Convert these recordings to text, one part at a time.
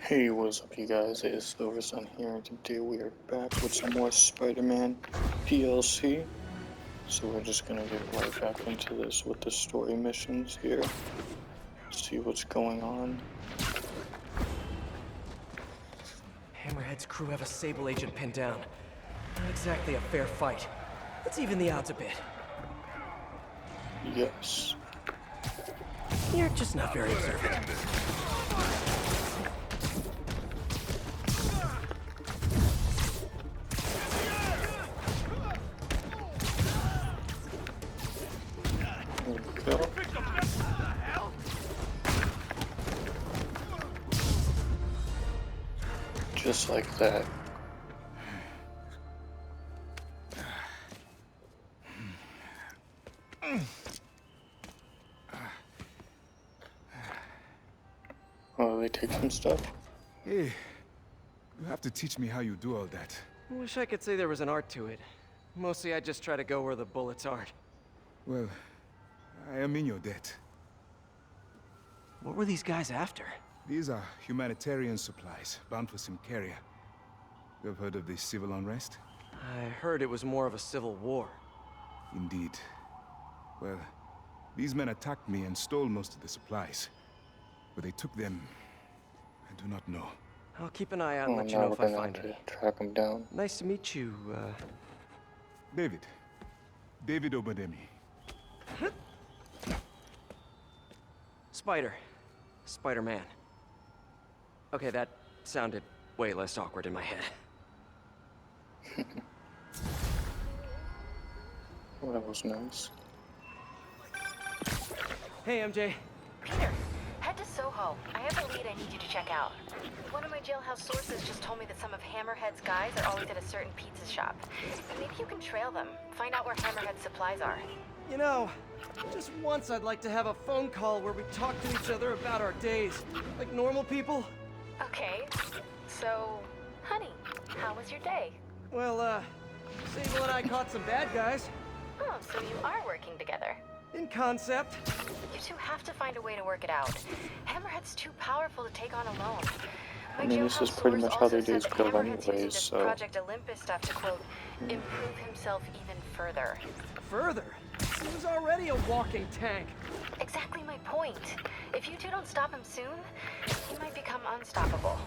Hey, what's up you guys, it's Silversun here, and today we are back with some more Spider-Man DLC. So we're just gonna get right back into this with the story missions here. See what's going on. Hammerhead's crew have a Sable agent pinned down. Not exactly a fair fight. Let's even the odds a bit. Yes. You're just not very observant. There we go. Just like that. Oh, they take some stuff? Hey, you have to teach me how you do all that. I wish I could say there was an art to it. Mostly I just try to go where the bullets aren't. Well, I am in your debt. What were these guys after? These are humanitarian supplies bound for some carrier. You have heard of the civil unrest? I heard it was more of a civil war. Indeed. Well, these men attacked me and stole most of the supplies. Where they took them, I do not know. I'll keep an eye out Oh, and let you now know we're if I gonna find have it. to track them down. Nice to meet you, David. David Obademi. Spider. Spider-Man. Okay, that sounded way less awkward in my head. Well, that was nice. Hey, MJ. Peter, head to Soho. I have a lead I need you to check out. One of my jailhouse sources just told me that some of Hammerhead's guys are always at a certain pizza shop. Maybe you can trail them, find out where Hammerhead's supplies are. You know, just once I'd like to have a phone call where we talk to each other about our days, like normal people. Okay, so, honey, how was your day? Well, Sable and I caught some bad guys. Oh, so you are working together. In concept. You two have to find a way to work it out. Hammerhead's too powerful to take on alone. My I mean, this jailhouse is pretty source much how also their said days that go Hammerhead's using anyways, this so... Project Olympus stuff to, quote, improve himself even further. Further, he was already a walking tank. Exactly my point. If you two don't stop him soon, he might become unstoppable.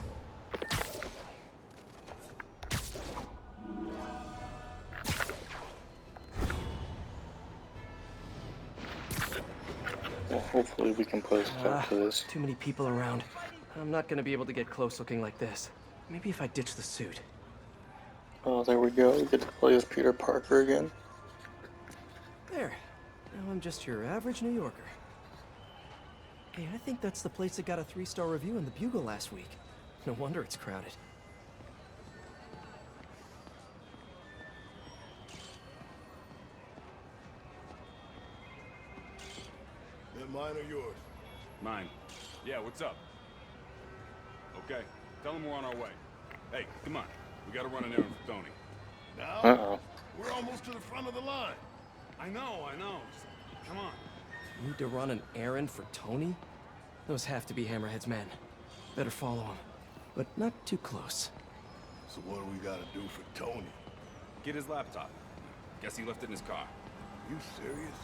Well, hopefully we can put a stop to this. Too many people around. I'm not gonna be able to get close looking like this. Maybe if I ditch the suit. Oh, there we go. We get to play as Peter Parker again. There. Now I'm just your average New Yorker. Hey, I think that's the place that got a 3-star review in the Bugle last week. No wonder it's crowded. That mine or yours? Mine. Yeah, what's up? Okay, tell him we're on our way. Hey, come on. We gotta run an errand for Tony. Now? Uh-oh. We're almost to the front of the line. I know. Just, come on. Need to run an errand for Tony? Those have to be Hammerhead's men. Better follow him, but not too close. So what do we gotta do for Tony? Get his laptop. Guess he left it in his car. You serious?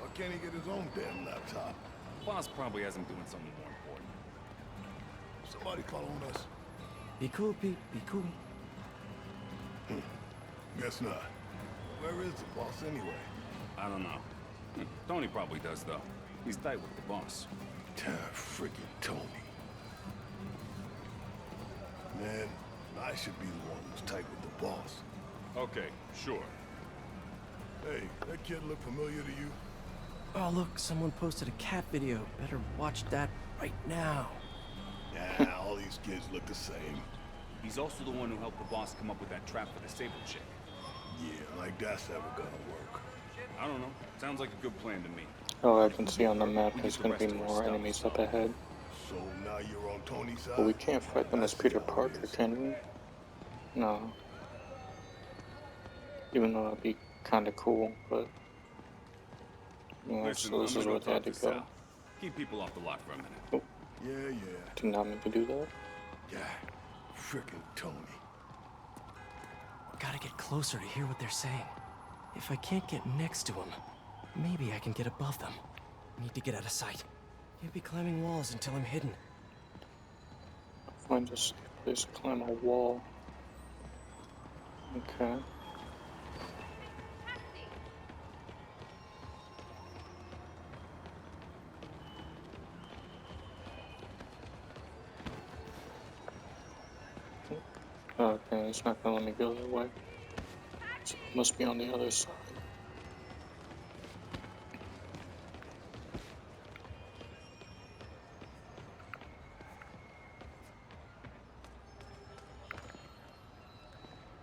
Why can't he get his own damn laptop? Boss probably has him doing something more important. Somebody following us? Be cool, Pete. Be cool. Guess not. Where is the boss anyway? I don't know. Tony probably does, though. He's tight with the boss. Freaking Tony. Man, I should be the one who's tight with the boss. Okay, sure. Hey, that kid look familiar to you? Oh, look, someone posted a cat video. Better watch that right now. Nah, all these kids look the same. He's also the one who helped the boss come up with that trap for the sable chick. Yeah, like that's ever gonna work. I don't know. Sounds like a good plan to me. Oh, I can see on the map there's gonna be more enemies up ahead. So now you're on Tony's side? But we can't fight them as Peter Parker, can we? No. Even though that'd be kinda cool, but... You know, Listen, so this I'm is gonna where they had talk to Sal. go. Keep people off the lot for a minute. Oh, Yeah. did not mean to do that. guy. Frickin' Tony. Gotta get closer to hear what they're saying. If I can't get next to them, maybe I can get above them. Need to get out of sight. Can't be climbing walls until I'm hidden. Find a safe place to climb a wall. Okay. Okay, it's not gonna let me go that way. So it must be on the other side.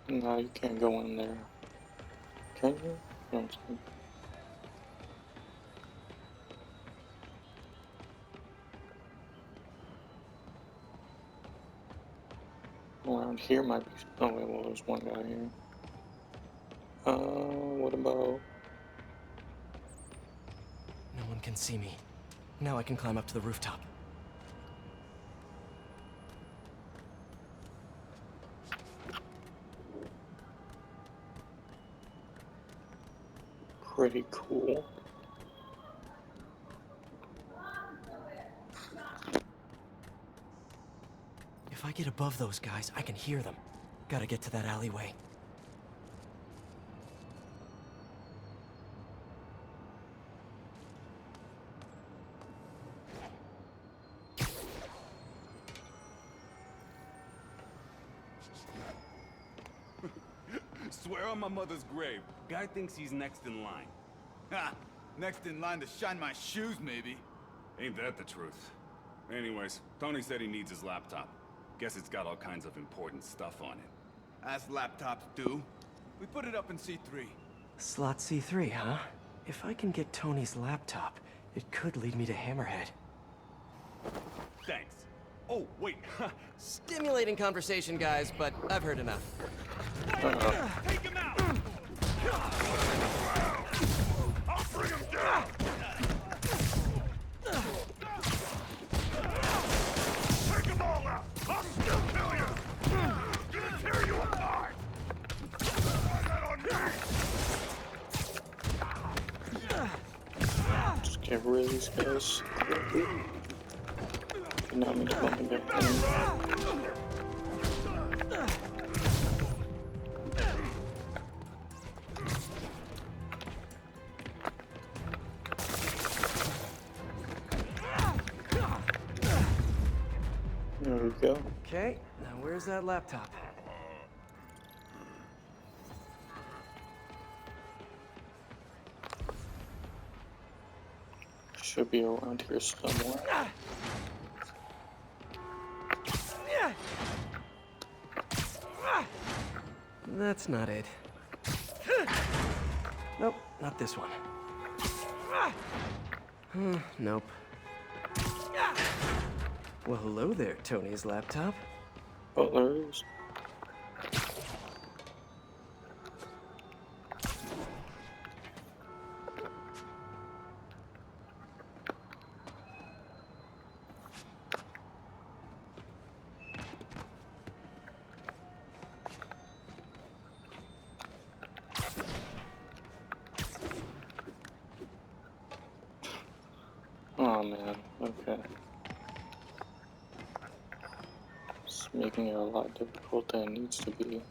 No, you can't go in there. Can you? I don't think. Around here might be. Oh wait, well there's one guy here. What about? No one can see me. Now I can climb up to the rooftop. Pretty cool. If I get above those guys, I can hear them. Gotta get to that alleyway. Swear on my mother's grave. Guy thinks he's next in line. Ha! Next in line to shine my shoes, maybe. Ain't that the truth? Anyways, Tony said he needs his laptop. Guess it's got all kinds of important stuff on it. As laptops do. We put it up in C3. Slot C3, huh? If I can get Tony's laptop, it could lead me to Hammerhead. Thanks. Oh, wait. Stimulating conversation, guys, but I've heard enough. Take him out! I'll bring him down! Take them all out! I'll still kill you! Gonna tear you apart! Try that on me! Just get rid of these guys quickly. Not me bumping their him. There we go. Okay, now where's that laptop? Should be around here somewhere. That's not it. Nope, not this one. Nope. Well, hello there, Tony's laptop. Oh, there it is. Oh man, okay. It's making it a lot difficult than it needs to be.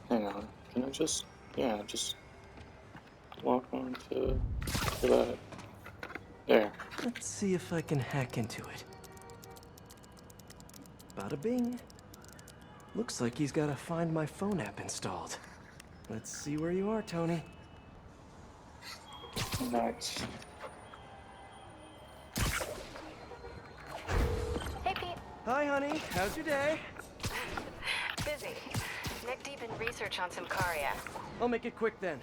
Hang on, can I just, yeah, just walk on to that. There. Let's see if I can hack into it. Bada bing. Looks like he's got a Find My Phone app installed. Let's see where you are, Tony. Nice. Hey, Pete. Hi, honey. How's your day? Busy. Neck deep in research on Simcaria. I'll make it quick then.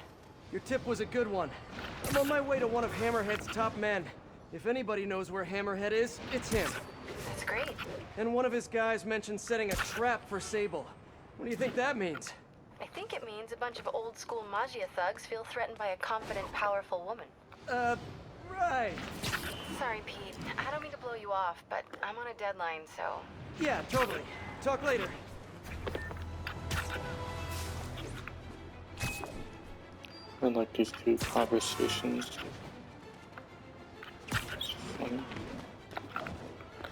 Your tip was a good one. I'm on my way to one of Hammerhead's top men. If anybody knows where Hammerhead is, it's him. That's great. And one of his guys mentioned setting a trap for Sable. What do you think that means? I think it means a bunch of old-school Magia thugs feel threatened by a confident, powerful woman. Right. Sorry, Pete. I don't mean to blow you off, but I'm on a deadline, so... Yeah, totally. Talk later. I like these two conversations. It's funny.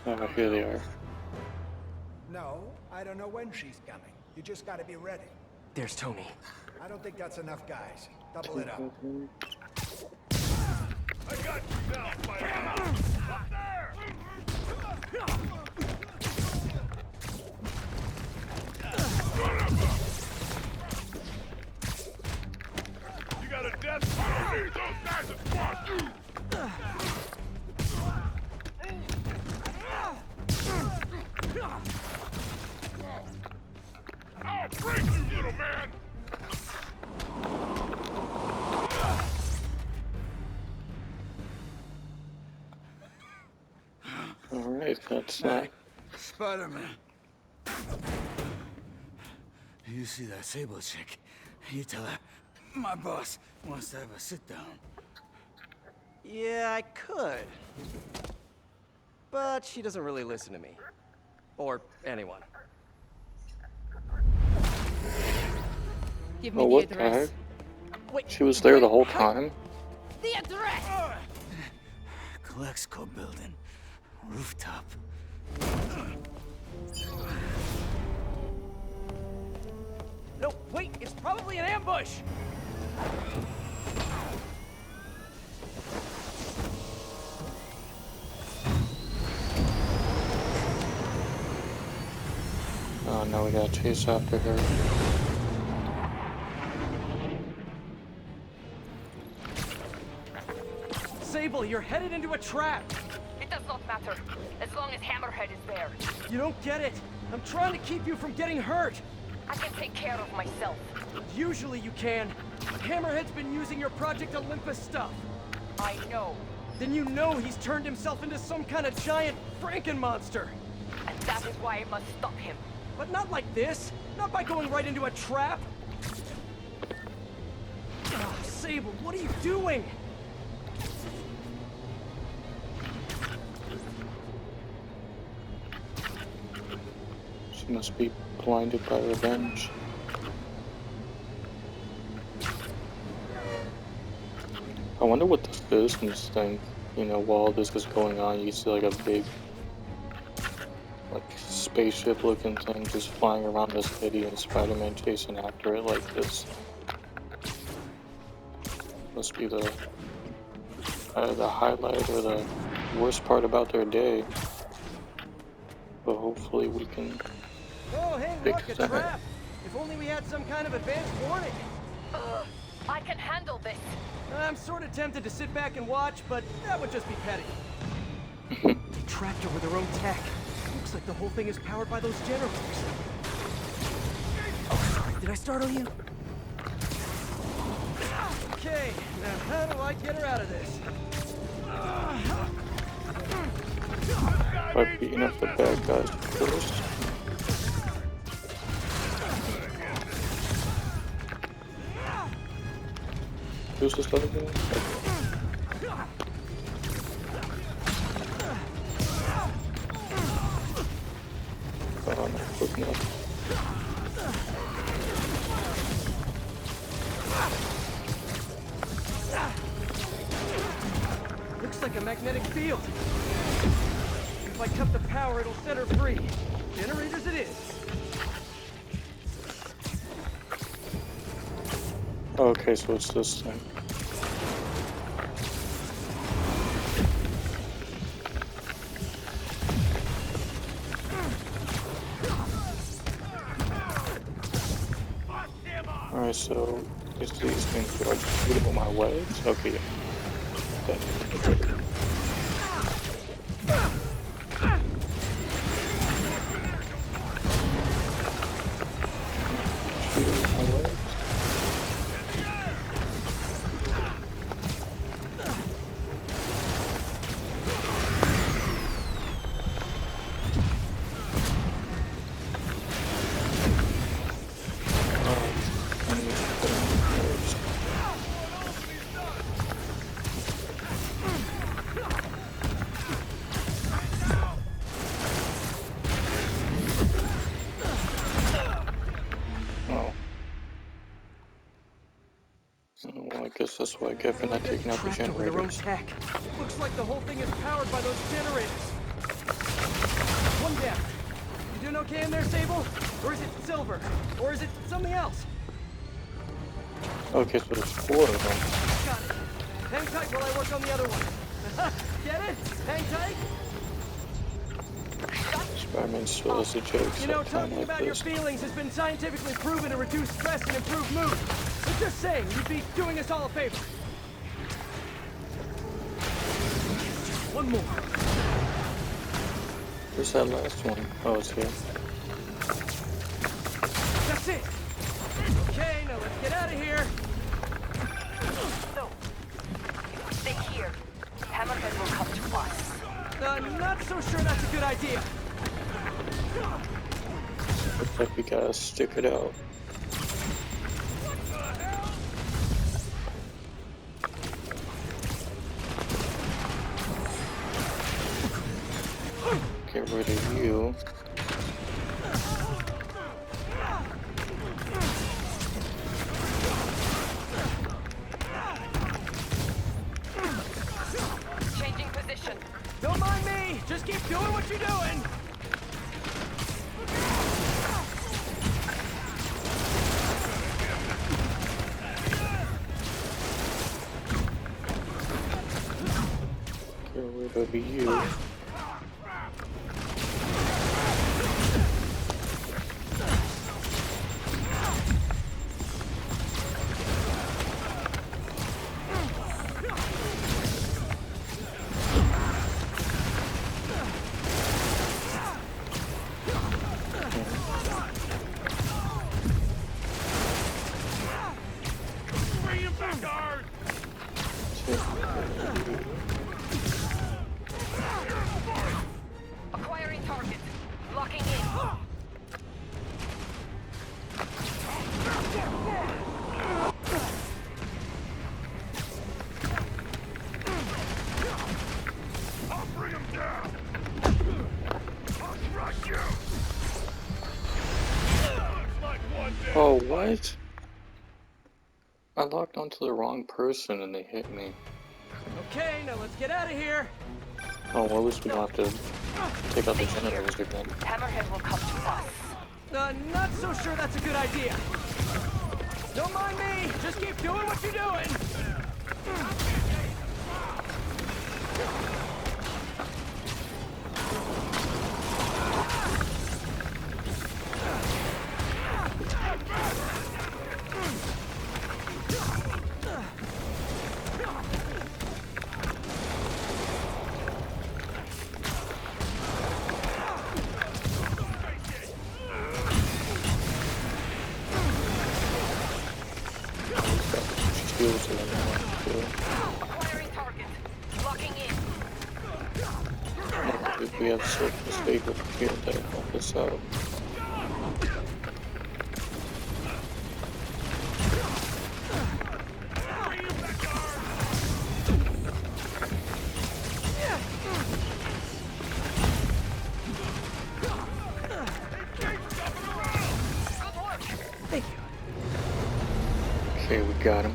Oh, here they are. No, I don't know when she's coming. You just gotta be ready. There's Tony. I don't think that's enough, guys. Double it up. I got you now, Spider-Man! Up there! You got a death penalty! Those guys are smart! I'll break you, little man! Alright, that's that. Spider-Man. You see that sable chick? You tell her my boss wants to have a sit down. Yeah, I could. But she doesn't really listen to me. Or anyone. Give me Oh, the what the address. heck? Wait, She was there the whole time? The address! Colexco building. Rooftop. No, wait, it's probably an ambush! Oh, now we gotta chase after her. Sable, you're headed into a trap! It does not matter, as long as Hammerhead is there. You don't get it! I'm trying to keep you from getting hurt! I can take care of myself. Usually you can. Hammerhead's been using your Project Olympus stuff. I know, Then you know he's turned himself into some kind of giant Frankenmonster. and that is why I must stop him. But not like this. Not by going right into a trap. Ah, Sable, what are you doing? She must be blinded by revenge. I wonder what the citizens think. You know, while this is going on, you see like a big, like, spaceship-looking thing just flying around the city and Spider-Man chasing after it like this. Must be the highlight or the worst part about their day. But hopefully we can Oh, hey, fix look, a that. trap! If only we had some kind of advanced warning. I can handle this. I'm sort of tempted to sit back and watch, but that would just be petty. They trapped her with their own tech. Looks like the whole thing is powered by those generators. Oh, sorry, did I startle you? Okay, now how do I get her out of this? By beating up the bad guys first. Who's this other guy? Okay. Oh, no, quick enough. Looks like a magnetic field. If I cut the power, it'll set her free. Generators it is. Okay, so it's this thing. Alright, so is these things, do I just shoot them with my legs? Okay, yeah. Okay. Shoot them with my legs? Guess that's what I get for not taking out the Trapped over their own generators. tech. Looks like the whole thing is powered by those generators. One down. You doing okay in there, Sable? Or is it silver? Or is it something else? Okay, so there's 4 of them. Got it. Hang tight while I work on the other one. Get it? Hang tight? Spider-Man still has the jokes You know, at a time talking like about your this. feelings has been scientifically proven to reduce stress and improve mood. But just saying, you'd be doing us all a favor. One more. Where's that last one? Oh, it's here. That's it. Okay, now let's get out of here. No. Stay here. Hammerhead will come to us. Not so sure that's a good idea. Looks like we gotta stick it out. Get rid of you. Changing position. Don't mind me. Just keep doing what you're doing. Get rid of you. Bring him back, guard! Acquiring target. Locking in. I'll bring him down! I'll crush you! Looks like one day. Oh, what? I locked onto the wrong person and they hit me. Okay, now let's get out of here. Oh, well, at least we don't have to take out the generators again. Hammerhead will come to us. Not so sure that's a good idea. Don't mind me. Just keep doing what you're doing. Shields in there, too. Acquiring target. Locking in. If we have surface stable here that help us out. Thank you. Okay, we got him.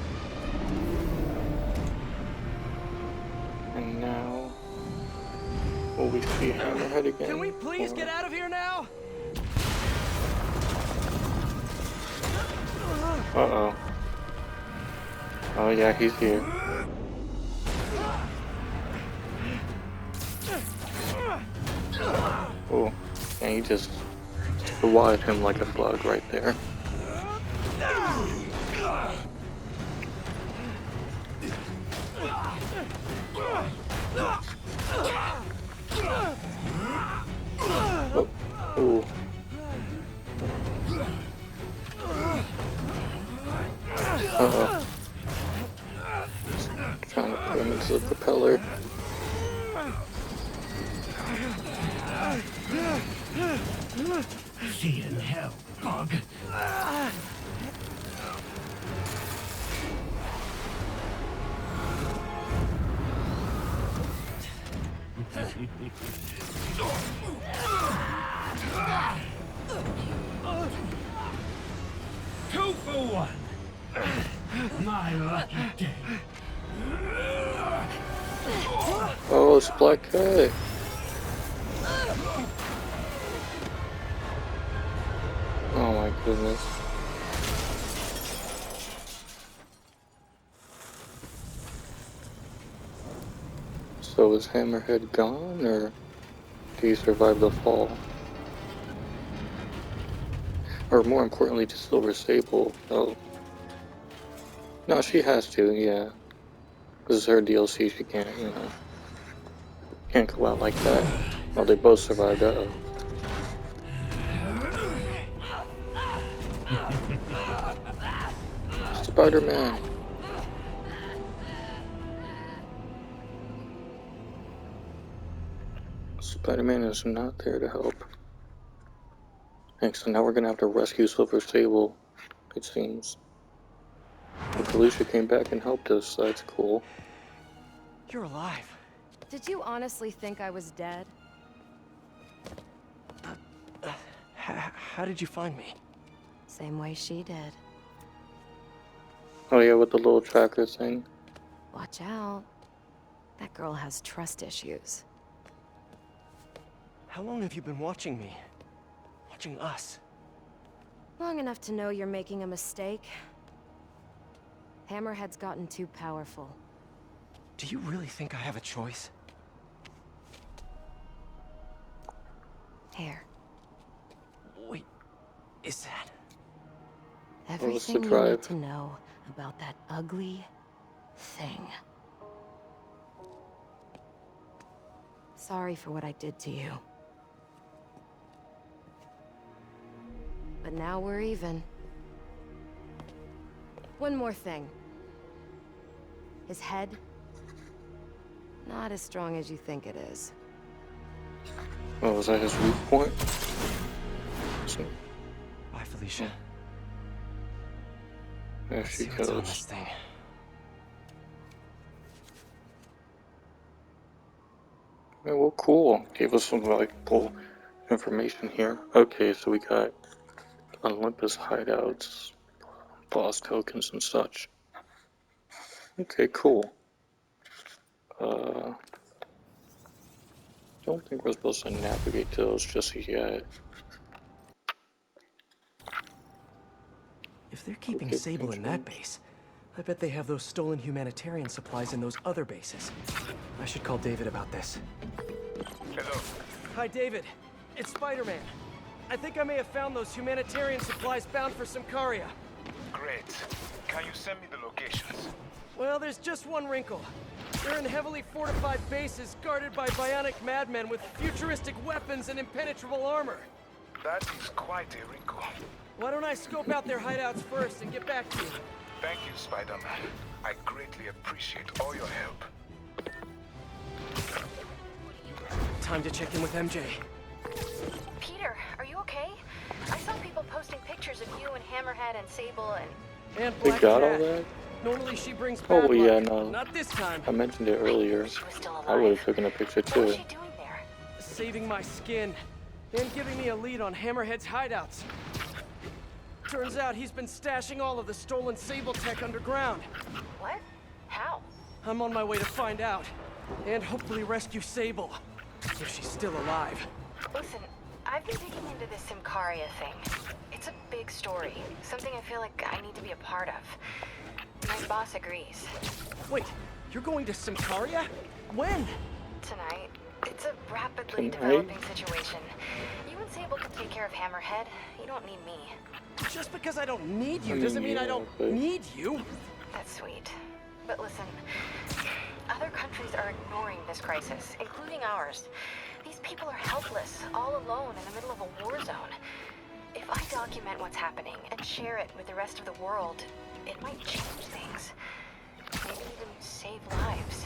And now, will we see Hammerhead again? Can we please or- get out of here now? Uh-oh. Oh yeah, he's here. Oh, and he just swatted him like a bug right there. Oh, ooh. Uh-oh. Trying to put him into the propeller. See you in hell, bug. Two for one. My lucky day. Oh, it's Black Cat. Oh my goodness. So is Hammerhead gone, or did he survive the fall? Or more importantly, to Silver Sable. Oh. No, she has to, yeah. This is her DLC, she can't, you know. Can't go out like that. Oh, they both survived, uh-oh. Spider-Man! Spider-Man is not there to help. Thanks, so now we're gonna have to rescue Silver Sable, it seems. But Felicia came back and helped us, so that's cool. You're alive. Did you honestly think I was dead? How did you find me? Same way she did. Oh yeah, with the little tracker thing. Watch out. That girl has trust issues. How long have you been watching me? Watching us? Long enough to know you're making a mistake. Hammerhead's gotten too powerful. Do you really think I have a choice? Here. Wait, is that... Everything you drive? need to know about that ugly thing. Sorry for what I did to you. But now we're even. One more thing. His head, not as strong as you think it is. Oh, was that his weak point? So, Bye, Felicia. there Let's she see what's on goes. this thing. Yeah, well, cool. Gave us some, like, cool information here. Okay, so we got Olympus hideouts, boss tokens and such. Okay, cool. Don't think we're supposed to navigate those just yet. If they're keeping Okay, Sable in that change. base, I bet they have those stolen humanitarian supplies in those other bases. I should call David about this. Hello. Hi, David. It's Spider-Man. I think I may have found those humanitarian supplies bound for Symkaria. Great. Can you send me the locations? Well, there's just one wrinkle. They're in heavily fortified bases guarded by bionic madmen with futuristic weapons and impenetrable armor. That is quite a wrinkle. Why don't I scope out their hideouts first and get back to you? Thank you, Spider-Man. I greatly appreciate all your help. Time to check in with MJ. Peter, are you okay? I saw people posting pictures of you and Hammerhead and Sable and... And They Black got all Cat. that? Normally she brings Oh, bad yeah, luck. no. Not this time. I mentioned it earlier. She was still alive. I would have taken a picture What was too. she doing there? Saving my skin. And giving me a lead on Hammerhead's hideouts. Turns out he's been stashing all of the stolen Sable tech underground. What? How? I'm on my way to find out. And hopefully rescue Sable. If she's still alive. Listen, I've been digging into this Symkaria thing. It's a big story. Something I feel like I need to be a part of. My boss agrees. Wait, you're going to Symkaria? When? Tonight. It's a rapidly Tonight? developing situation. You and Sable can take care of Hammerhead. You don't need me. Just because I don't need you I mean, doesn't mean I yeah, don't but- need you. That's sweet. But listen, other countries are ignoring this crisis, including ours. These people are helpless, all alone in the middle of a war zone. If I document what's happening and share it with the rest of the world, it might change things. Maybe even save lives.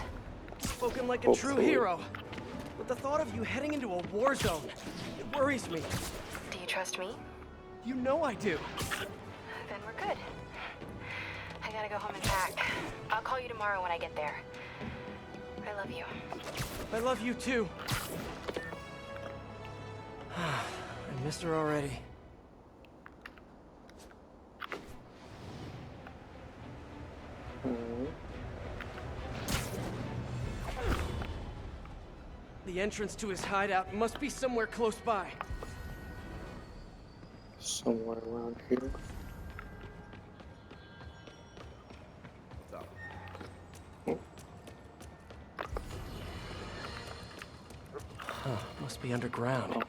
Spoken like a true Hopefully. hero. But the thought of you heading into a war zone, it worries me. Do you trust me? You know I do. Then we're good. I gotta go home and pack. I'll call you tomorrow when I get there. I love you. I love you too. I missed her already. Alright. The entrance to his hideout must be somewhere close by. Somewhere around here. Huh, must be underground.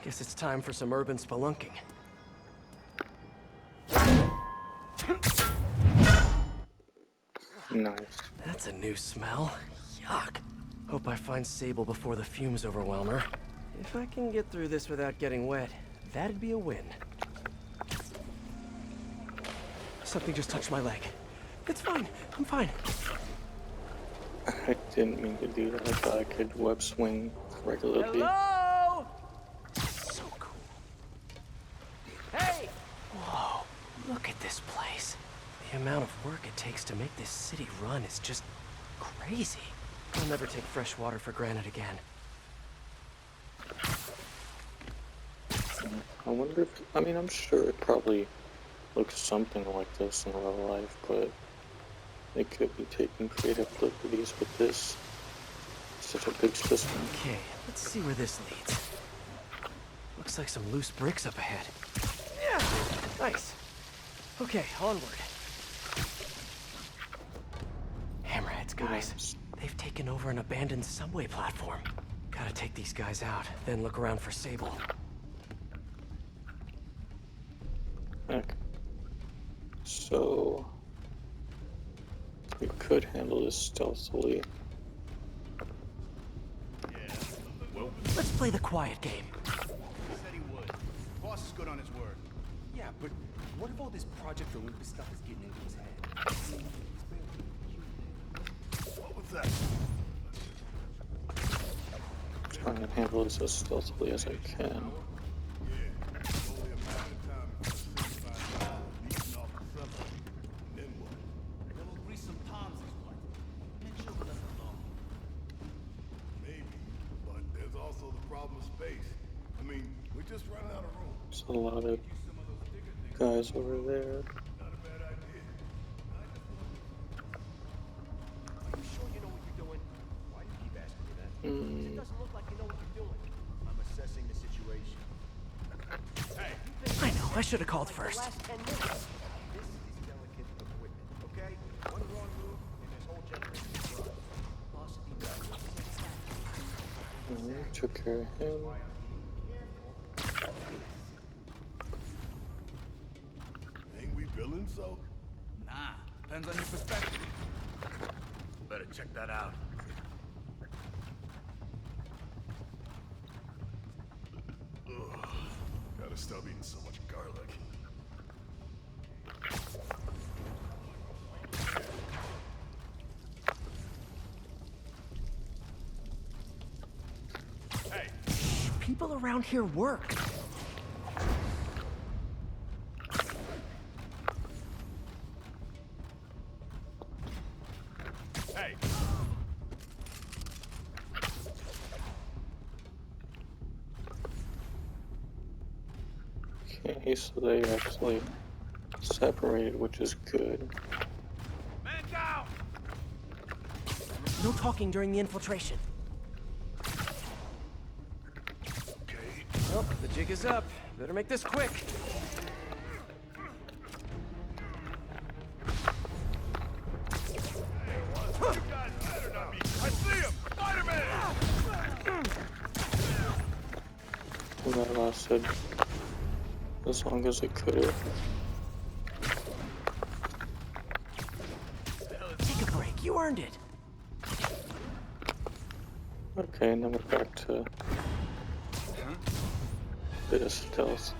Guess it's time for some urban spelunking. Nice. That's a new smell. Yuck. Hope I find Sable before the fumes overwhelm her. If I can get through this without getting wet, that'd be a win. Something just touched my leg. It's fine. I'm fine. I didn't mean to do that. I thought I could web swing regularly. Hello? So cool. Hey! Whoa, look at this place. The amount of work it takes to make this city run is just crazy. I'll never take fresh water for granted again. I wonder if, I mean, I'm sure it probably looks something like this in real life, but they could be taking creative liberties with this. Such a big system. Okay, let's see where this leads. Looks like some loose bricks up ahead. Yeah, nice. Okay, onward. Hammerheads, guys. Nice. They've taken over an abandoned subway platform. Gotta take these guys out, then look around for Sable. Heck. So we could handle this stealthily. Let's play the quiet game. He said he would. Boss is good on his word. Yeah, but what if all this Project Olympus stuff is getting into his head? What was that? Trying to handle this as stealthily as I can. Yeah. Only a matter of time before 65 beating off the subway. And then what? Then we'll grease some palms is what. And she'll let us alone. Maybe. But there's also the problem of space. I mean, we're just running out of room. There's a lot of Some of those bigger things. guys over there. Not a bad idea. Are you sure you know what you're doing? Why do you keep asking me that? Mm. It doesn't look like you know what you're doing. I'm assessing the situation. I know, I should have called first. Last 10 minutes. This is delicate equipment, okay? One wrong move and this whole generation is run. Boss email. Alright, took care of him. Ain't we billing so? Nah, depends on your perspective. Better check that out. Ugh. Gotta stop eating so much garlic. Hey, People around here work. hey. Okay, so they actually separated, which is good. Man down! No talking during the infiltration. Okay. Well, the jig is up. Better make this quick. You guys better not be. I see him! Spider-Man! Well, that lasted as long as it could have. Take a break. You earned it. Okay, and then we're back to a bit of stealth.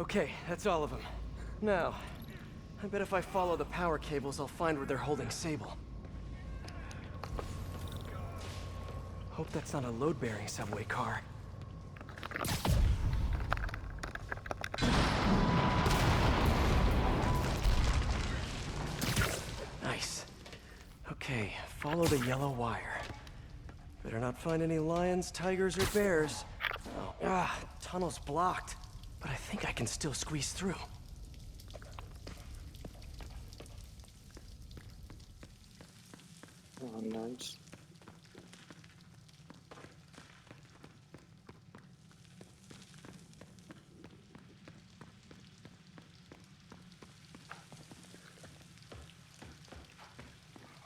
Okay, that's all of them. Now, I bet if I follow the power cables, I'll find where they're holding Sable. Hope that's not a load-bearing subway car. Nice. Okay, follow the yellow wire. Better not find any lions, tigers, or bears. Oh, tunnel's blocked. But I think I can still squeeze through. Oh, nice.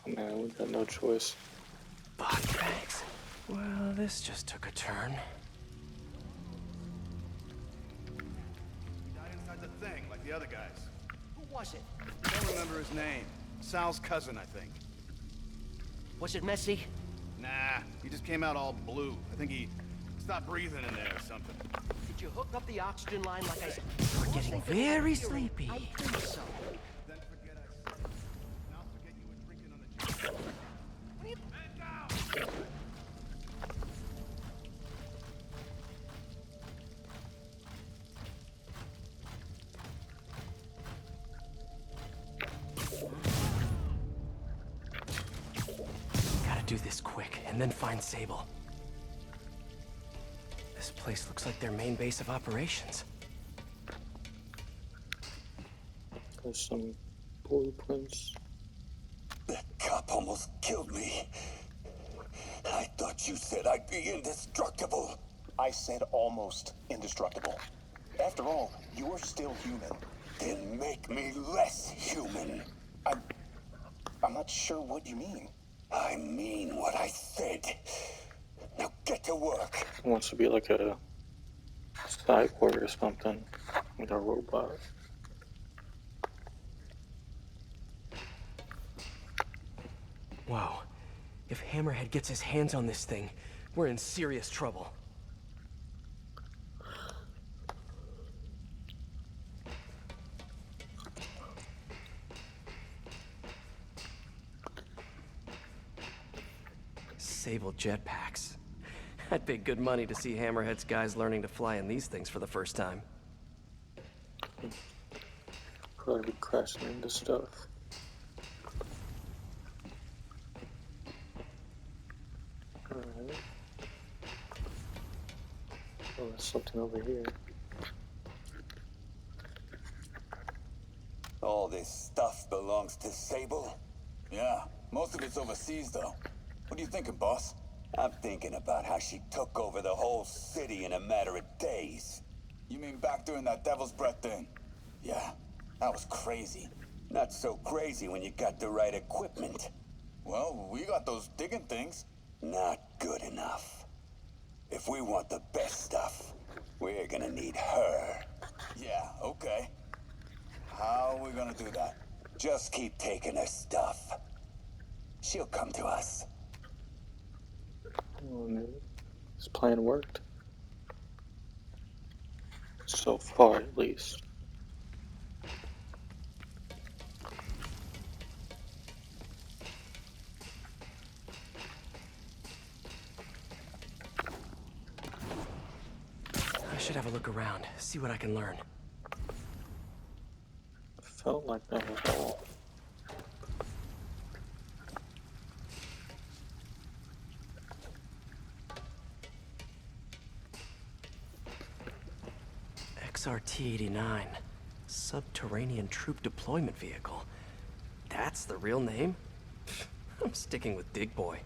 Oh, man, we got no choice. Fuck, thanks. Well, this just took a turn. He died inside the thing, like the other guys. Who was it? I don't remember his name. Sal's cousin, I think. Was it messy? Nah, he just came out all blue. I think he stopped breathing in there or something. Did you hook up the oxygen line like I said? We're getting very sleepy. I think so. Then forget I said. Now forget you were drinking on the job. What are you... Man down! Gotta do this quick, and then find Sable. This place looks like their main base of operations. There's some blueprints. That cop almost killed me. I thought you said I'd be indestructible. I said almost indestructible. After all, you're still human. Then make me less human. I'm not sure what you mean. I mean what I said. Now get to work. He wants to be like a cyborg or something, like a robot. Wow. If Hammerhead gets his hands on this thing, we're in serious trouble. Sable jetpacks. I'd pay good money to see Hammerhead's guys learning to fly in these things for the first time. Probably be crashing into stuff. Alright. Oh, there's something over here. All this stuff belongs to Sable? Yeah, most of it's overseas though. What are you thinking, boss? I'm thinking about how she took over the whole city in a matter of days. You mean back during that Devil's Breath thing? Yeah, that was crazy. Not so crazy when you got the right equipment. Well, we got those digging things. Not good enough. If we want the best stuff, we're gonna need her. Yeah, okay. How are we gonna do that? Just keep taking her stuff. She'll come to us. Oh no. This plan worked. So far, at least. I should have a look around, see what I can learn. Felt like that was all. XRT-89, Subterranean Troop Deployment Vehicle. That's the real name? I'm sticking with Dig Boy.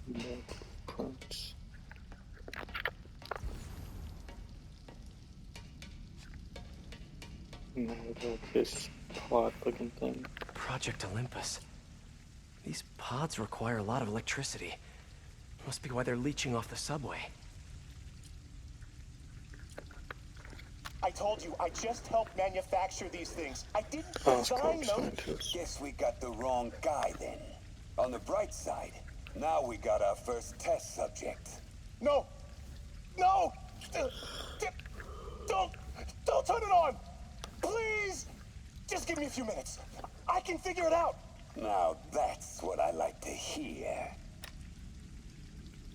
More blueprints. Now we got this pod-looking thing. Project Olympus. These pods require a lot of electricity. Must be why they're leeching off the subway. I told you, I just helped manufacture these things. I didn't Oh, it's design called them. scientists. Guess we got the wrong guy then. On the bright side, now we got our first test subject. No! No! Don't turn it on! Please! Just give me a few minutes. I can figure it out. Now that's what I like to hear.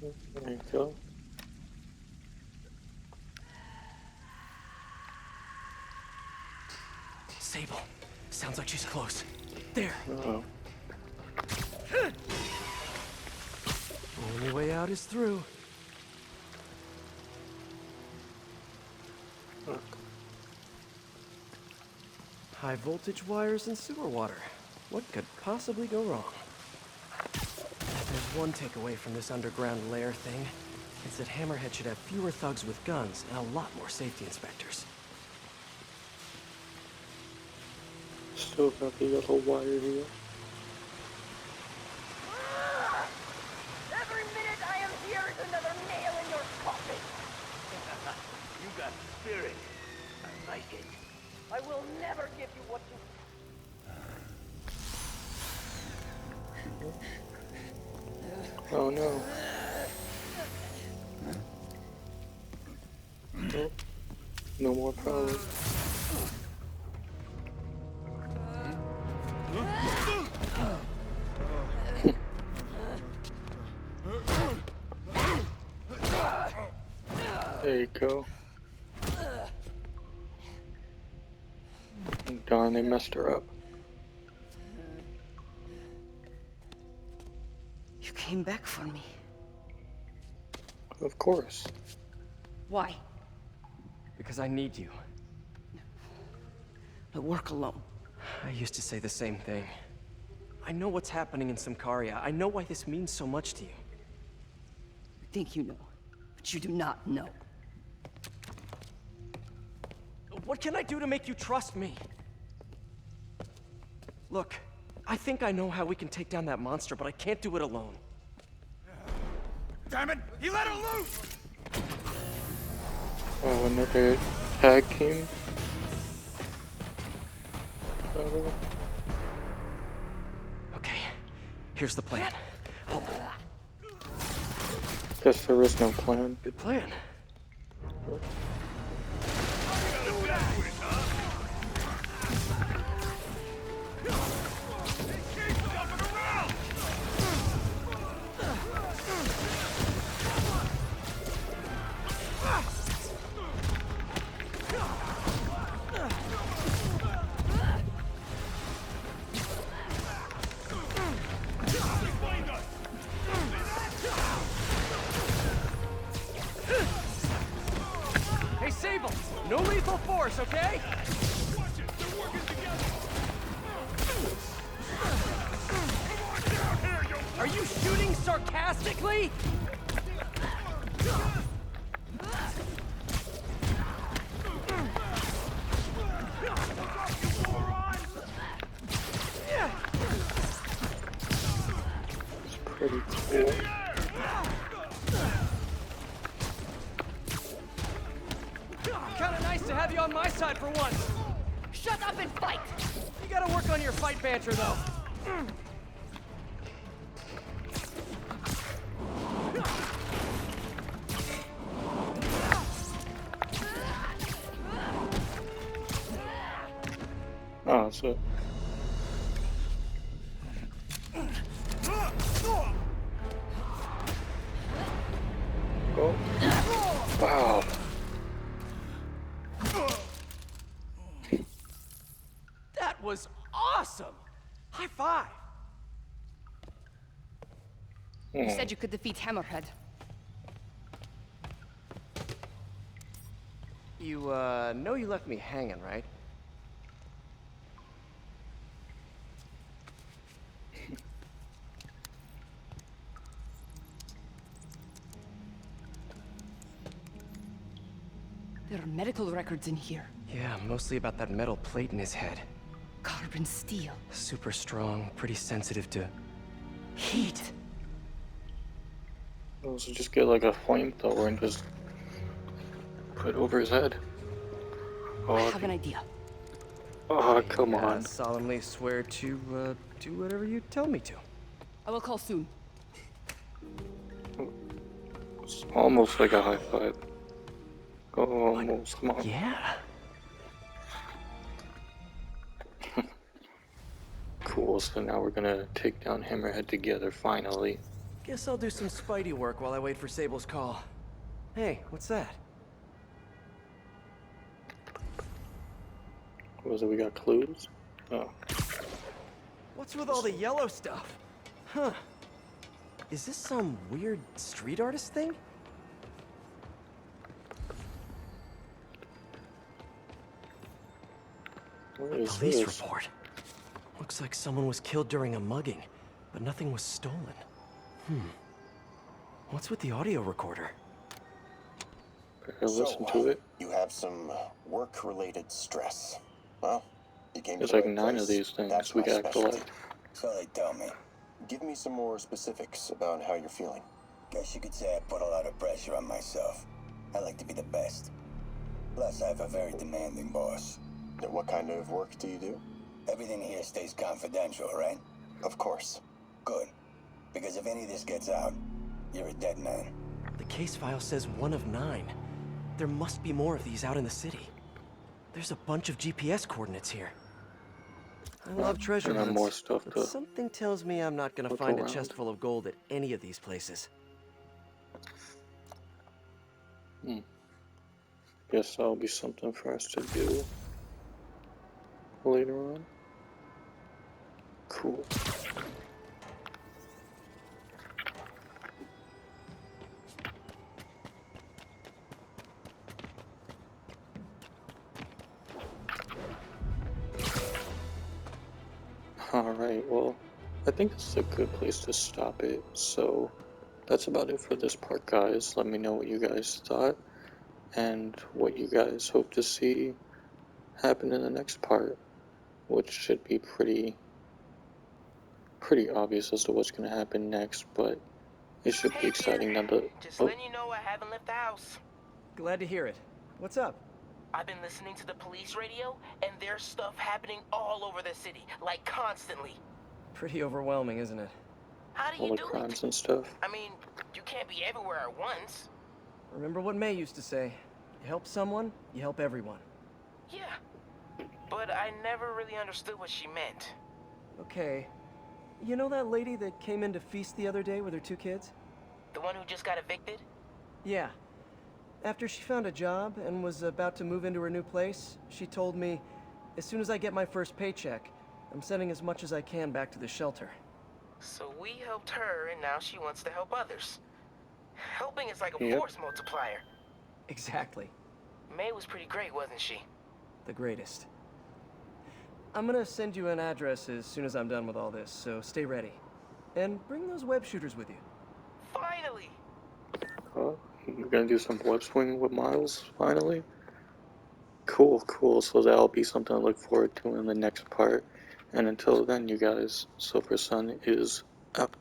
There you go. Sable. Sounds like she's close. There. Uh-oh. Only way out is through. Look. High voltage wires and sewer water. What could possibly go wrong? There's one takeaway from this underground lair thing. It's that Hammerhead should have fewer thugs with guns and a lot more safety inspectors. Still got the yellow wire here. Every minute I am here is another nail in your coffin. You got spirit. I like it. I will never give you what you... Oh no. Nope. No more power. There you go. Darn, they messed her up. You came back for me. Of course. Why? Because I need you. I work alone. I used to say the same thing. I know what's happening in Symkaria. I know why this means so much to you. You think you know, but you do not know. What can I do to make you trust me? Look, I think I know how we can take down that monster, but I can't do it alone. Damn it! He let her loose! Oh, another tag team? Okay, here's the plan. Guess there is no plan. Good plan. Hey, Sable! No lethal force, okay? Watch it! They're working together! Are you shooting sarcastically? Pretty cool. Kinda nice to have you on my side for once. Shut up and fight! You gotta work on your fight banter, though. Oh, that's it. Oh. Wow. That was awesome! High five! You said you could defeat Hammerhead. You, know you left me hanging, right? There are medical records in here. Yeah, mostly about that metal plate in his head. Carbon steel. Super strong, pretty sensitive to... Heat. Also, just get like a flamethrower and just put it over his head. I Oh, have an idea. oh come Yeah, on. solemnly swear to, do whatever you tell me to. I will call soon. It's almost like a high five. Almost, come on. Yeah. Cool, so now we're gonna take down Hammerhead together, finally. Guess I'll do some Spidey work while I wait for Sable's call. Hey, what's that? What was it, we got clues? Oh. What's with all the yellow stuff? Huh. Is this some weird street artist thing? What A is police this? report. Looks like someone was killed during a mugging, but nothing was stolen. What's with the audio recorder? Better listen to it. You have some work-related stress. Well, you came to There's the like right 9 of place. these things That's we my gotta specialty. collect. So they tell me. Give me some more specifics about how you're feeling. Guess you could say I put a lot of pressure on myself. I like to be the best. Plus, I have a very demanding boss. Now, what kind of work do you do? Everything here stays confidential, right? Of course. Good. Because if any of this gets out, you're a dead man. The case file says 1 of 9. There must be more of these out in the city. There's a bunch of GPS coordinates here. I love treasure And then hunts, more stuff but to something tells me I'm not gonna look find a around. chest full of gold at any of these places. Guess that'll be something for us to do later on. Cool. Alright, well, I think this is a good place to stop it. So, that's about it for this part, guys. Let me know what you guys thought and what you guys hope to see happen in the next part, which should be pretty obvious as to what's going to happen next, but it should be exciting nonetheless. Just letting you know I haven't left the house. Glad to hear it. What's up? I've been listening to the police radio, and there's stuff happening all over the city, like constantly. Pretty overwhelming, isn't it? How do All you the do crimes it? and stuff. I mean, you can't be everywhere at once. Remember what May used to say? You help someone, you help everyone. Yeah, but I never really understood what she meant. Okay. You know that lady that came in to feast the other day with her 2 kids? The one who just got evicted? Yeah. After she found a job and was about to move into her new place, she told me, as soon as I get my first paycheck, I'm sending as much as I can back to the shelter. So we helped her, and now she wants to help others. Helping is like a Yep. force multiplier. Exactly. May was pretty great, wasn't she? The greatest. I'm gonna send you an address as soon as I'm done with all this, so stay ready. And bring those web shooters with you. Finally! You're gonna do some web swinging with Miles, finally? Cool, cool. So that'll be something to look forward to in the next part. And until then, you guys, Silver Sun is out.